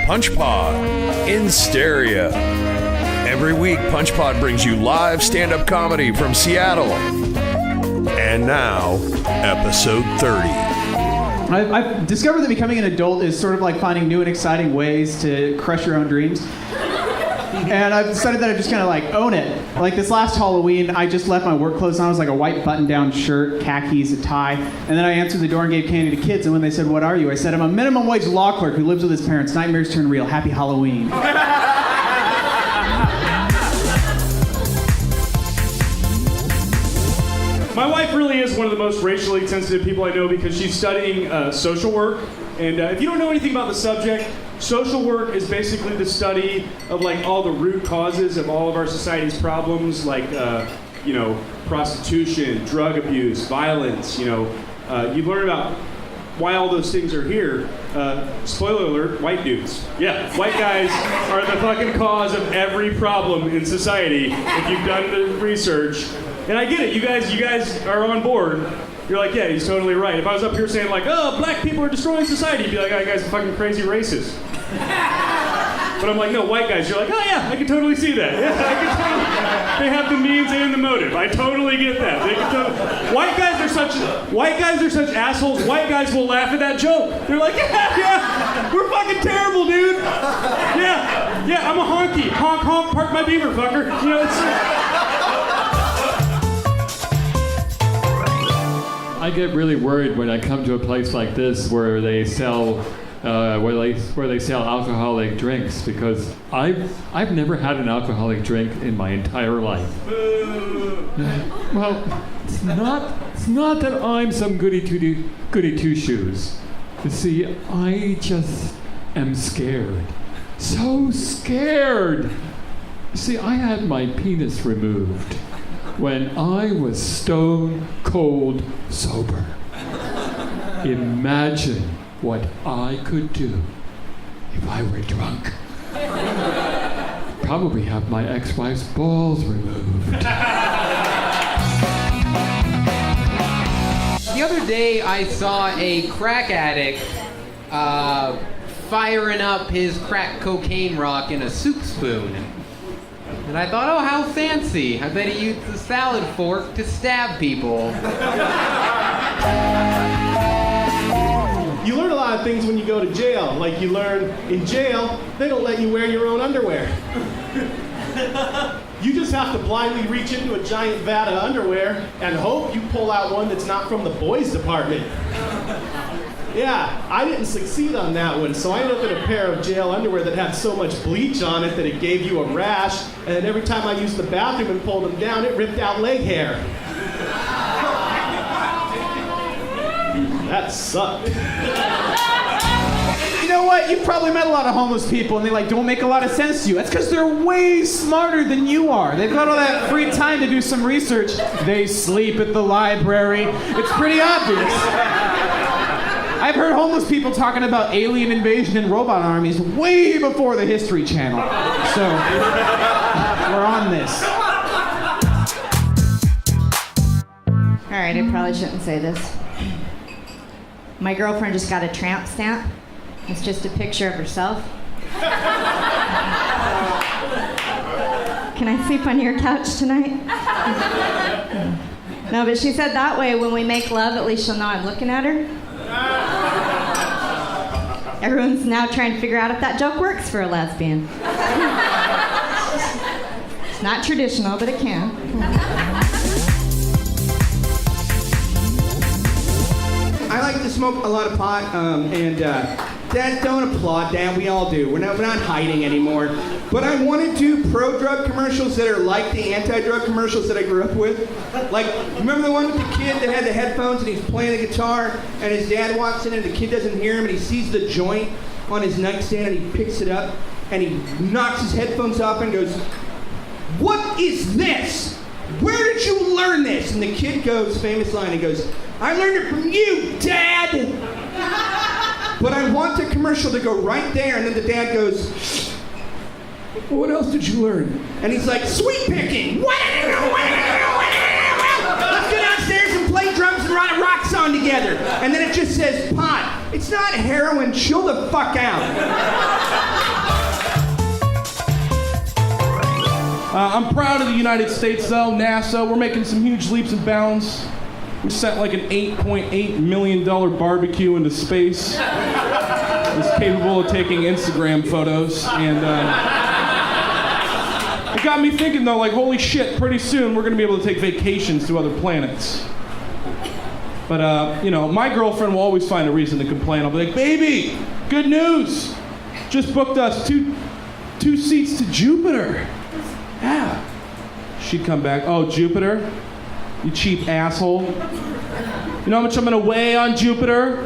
PunchPod in stereo. Every week, PunchPod brings you live stand-up comedy from Seattle. And now, episode 30. I've discovered that becoming an adult is sort of like finding new and exciting ways to crush your own dreams. And I've decided that I just kind of like own it. Like this last Halloween, I just left my work clothes on. I was like a white button-down shirt, khakis, a tie. And then I answered the door and gave candy to kids. And when they said, "What are you?" I said, "I'm a minimum wage law clerk who lives with his parents. Nightmares turn real. Happy Halloween." My wife really is one of the most racially sensitive people I know because she's studying social work. And if you don't know anything about the subject, social work is basically the study of like all the root causes of all of our society's problems, like prostitution, drug abuse, violence. You learn about why all those things are here. Spoiler alert: white dudes. Yeah, white guys are the fucking cause of every problem in society. If you've done the research. And I get it, you guys are on board. You're like, yeah, he's totally right. If I was up here saying like, oh, black people are destroying society, you'd be like, oh, that guy's a fucking crazy racist. But I'm like, no, white guys. You're like, oh yeah, I can totally see that. Yeah, I can totally. They have the means and the motive. I totally get that. White guys are such assholes. White guys will laugh at that joke. They're like, yeah, we're fucking terrible, dude. Yeah, I'm a honky. Honk, honk, park my beaver, fucker. I get really worried when I come to a place like this where they sell where they sell alcoholic drinks, because I've never had an alcoholic drink in my entire life. Well, it's not that I'm some goody two shoes. You see, I just am scared. So scared. You see, I had my penis removed when I was stone cold sober. Imagine what I could do if I were drunk. Probably have my ex-wife's balls removed. The other day I saw a crack addict firing up his crack cocaine rock in a soup spoon. And I thought, oh, how fancy. I bet he used the salad fork to stab people. You learn a lot of things when you go to jail. Like you learn in jail, they don't let you wear your own underwear. You just have to blindly reach into a giant vat of underwear and hope you pull out one that's not from the boys' department. Yeah, I didn't succeed on that one, so I ended up in a pair of jail underwear that had so much bleach on it that it gave you a rash, and then every time I used the bathroom and pulled them down, it ripped out leg hair. That sucked. You know what? You've probably met a lot of homeless people and they don't make a lot of sense to you. That's because they're way smarter than you are. They've got all that free time to do some research. They sleep at the library. It's pretty obvious. I've heard homeless people talking about alien invasion and robot armies way before the History Channel. So, we're on this. All right, I probably shouldn't say this. My girlfriend just got a tramp stamp. It's just a picture of herself. Can I sleep on your couch tonight? No, but she said that way when we make love, at least she'll know I'm looking at her. Everyone's now trying to figure out if that joke works for a lesbian. It's not traditional, but it can. I like to smoke a lot of pot, and Dad, don't applaud that. We all do. We're not hiding anymore. But I want to do pro-drug commercials that are like the anti-drug commercials that I grew up with. Like, remember the one with the kid that had the headphones and he's playing the guitar, and his dad walks in and the kid doesn't hear him, and he sees the joint on his nightstand and he picks it up and he knocks his headphones off and goes, "What is this? Where did you learn this?" And the kid goes, famous line, he goes, "I learned it from you, Dad." But I want the commercial to go right there, and then the dad goes, "What else did you learn?" And he's like, "Sweet picking." Let's go downstairs and play drums and write a rock song together. And then it just says pot. It's not heroin. Chill the fuck out. I'm proud of the United States, though. NASA, we're making some huge leaps and bounds. We sent like an $8.8 million barbecue into space. It's capable of taking Instagram photos. And it got me thinking, though, like, holy shit, pretty soon we're going to be able to take vacations to other planets. But, my girlfriend will always find a reason to complain. I'll be like, baby, good news. Just booked us two seats to Jupiter. Yeah. She'd come back, oh, Jupiter? You cheap asshole. You know how much I'm gonna weigh on Jupiter?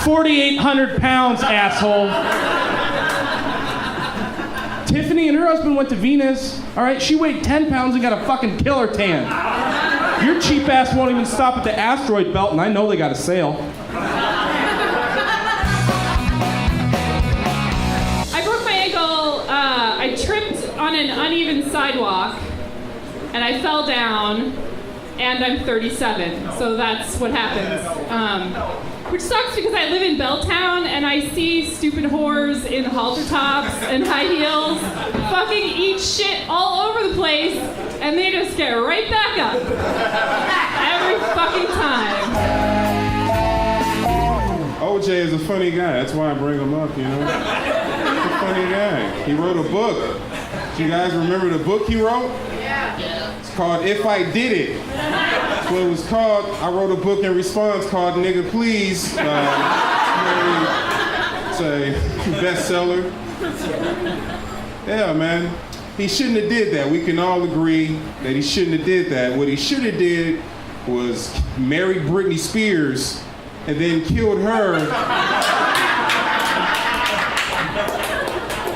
4,800 pounds, asshole. Tiffany and her husband went to Venus. All right, she weighed 10 pounds and got a fucking killer tan. Your cheap ass won't even stop at the asteroid belt, and I know they got a sale. I broke my ankle. I tripped on an uneven sidewalk, and I fell down, and I'm 37, so that's what happens. Which sucks because I live in Belltown, and I see stupid whores in halter tops and high heels fucking eat shit all over the place, and they just get right back up. Every fucking time. OJ is a funny guy. That's why I bring him up, you know? He's a funny guy. He wrote a book. Do you guys remember the book he wrote? Yeah. It's called If I Did It. That's what it was called. I wrote a book in response called Nigga Please. It's a bestseller. Yeah, man. He shouldn't have did that. We can all agree that he shouldn't have did that. What he should have did was married Britney Spears and then killed her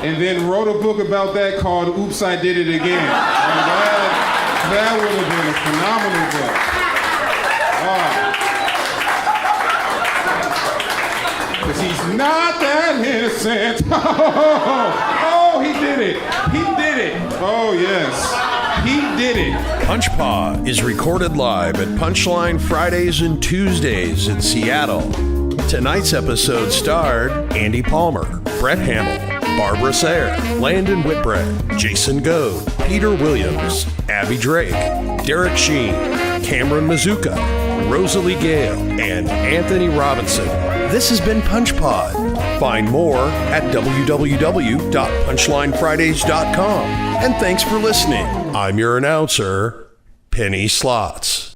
and then wrote a book about that called Oops, I Did It Again. That would have been a phenomenal book. Because he's not that innocent. Oh, he did it. He did it. Oh, yes. He did it. Punch Pod is recorded live at Punchline Fridays and Tuesdays in Seattle. Tonight's episode starred Andy Palmer, Brett Hamill, Barbara Sayre, Landon Whitbread, Jason Goad, Peter Williams, Abby Drake, Derek Sheen, Cameron Mazuka, Rosalie Gale, and Anthony Robinson. This has been Punch Pod. Find more at www.punchlinefridays.com. And thanks for listening. I'm your announcer, Penny Slots.